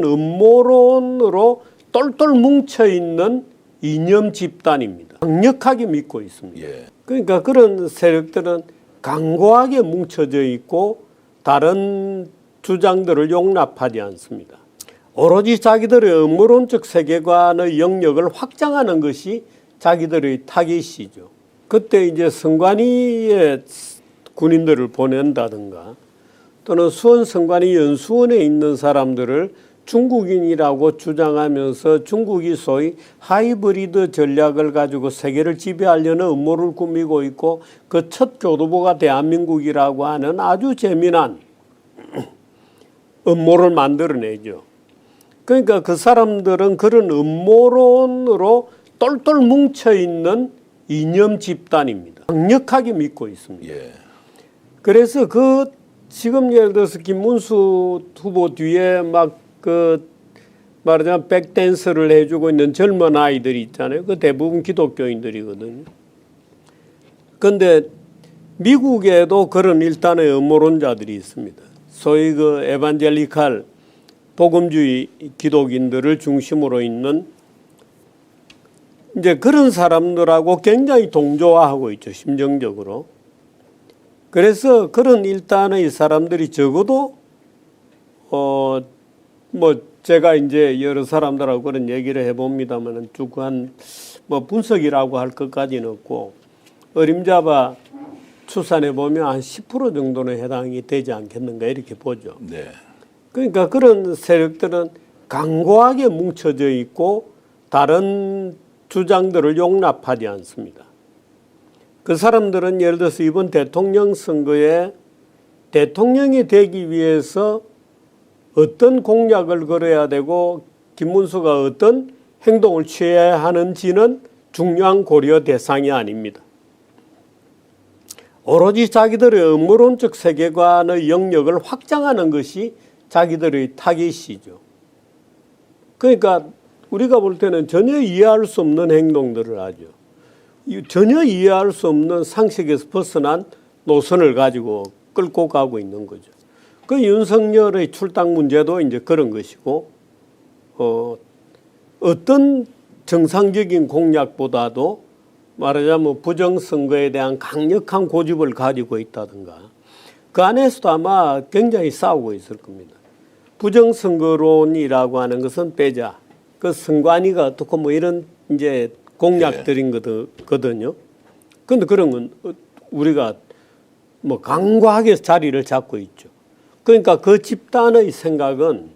음모론으로 똘똘 뭉쳐있는 이념 집단입니다. 강력하게 믿고 있습니다. 예. 그러니까 그런 세력들은 강고하게 뭉쳐져 있고 다른 주장들을 용납하지 않습니다. 오로지 자기들의 음모론적 세계관의 영역을 확장하는 것이 자기들의 타깃이죠. 그때 이제 성관이의 군인들을 보낸다든가 또는 수원 성관이 연수원에 있는 사람들을 중국인이라고 주장하면서 중국이 소위 하이브리드 전략을 가지고 세계를 지배하려는 음모를 꾸미고 있고 그 첫 교두보가 대한민국이라고 하는 아주 재미난 음모를 만들어내죠. 그러니까 그 사람들은 그런 음모론으로 똘똘 뭉쳐있는 이념 집단입니다. 강력하게 믿고 있습니다. 예. 그래서 지금 예를 들어서 김문수 후보 뒤에 말하자면 백댄스를 해주고 있는 젊은 아이들이 있잖아요. 그 대부분 기독교인들이거든요. 그런데 미국에도 그런 일단의 음모론자들이 있습니다. 소위 그 에반젤리칼 복음주의 기독인들을 중심으로 있는 이제 그런 사람들하고 굉장히 동조화하고 있죠. 심정적으로. 그래서 그런 일단의 사람들이 적어도 제가 이제 여러 사람들하고 그런 얘기를 해봅니다만은 쭉 분석이라고 할 것까지는 없고 어림잡아 추산해 보면 한 10% 정도는 해당이 되지 않겠는가 이렇게 보죠. 네. 그러니까 그런 세력들은 강고하게 뭉쳐져 있고 다른 주장들을 용납하지 않습니다. 그 사람들은 예를 들어서 이번 대통령 선거에 대통령이 되기 위해서 어떤 공약을 걸어야 되고 김문수가 어떤 행동을 취해야 하는지는 중요한 고려 대상이 아닙니다. 오로지 자기들의 음모론적 세계관의 영역을 확장하는 것이 자기들의 타깃이죠. 그러니까 우리가 볼 때는 전혀 이해할 수 없는 행동들을 하죠. 전혀 이해할 수 없는 상식에서 벗어난 노선을 가지고 끌고 가고 있는 거죠. 그 윤석열의 출당 문제도 이제 그런 것이고, 어떤 정상적인 공약보다도 말하자면 부정선거에 대한 강력한 고집을 가지고 있다든가, 그 안에서도 아마 굉장히 싸우고 있을 겁니다. 부정선거론이라고 하는 것은 빼자. 그 선관위가 어떻고 뭐 이런 이제 공약들인 거거든요. 그런데 그런 건 우리가 뭐 강과하게 자리를 잡고 있죠. 그러니까 그 집단의 생각은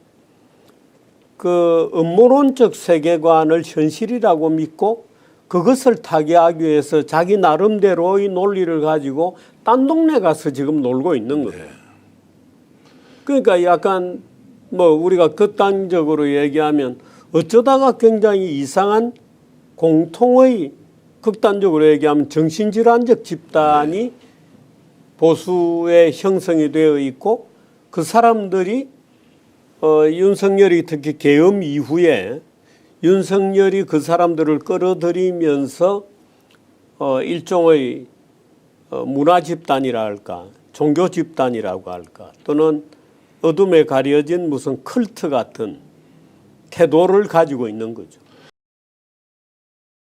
그 음모론적 세계관을 현실이라고 믿고 그것을 타개하기 위해서 자기 나름대로의 논리를 가지고 딴 동네 가서 지금 놀고 있는 거예요. 그러니까 약간 뭐 우리가 극단적으로 얘기하면 어쩌다가 굉장히 이상한 공통의 극단적으로 얘기하면 정신질환적 집단이 보수에 형성이 되어 있고 그 사람들이 윤석열이 특히 계엄 이후에 윤석열이 그 사람들을 끌어들이면서 일종의 문화 집단이라 할까 종교 집단이라고 할까 또는 어둠에 가려진 무슨 컬트 같은 태도를 가지고 있는 거죠.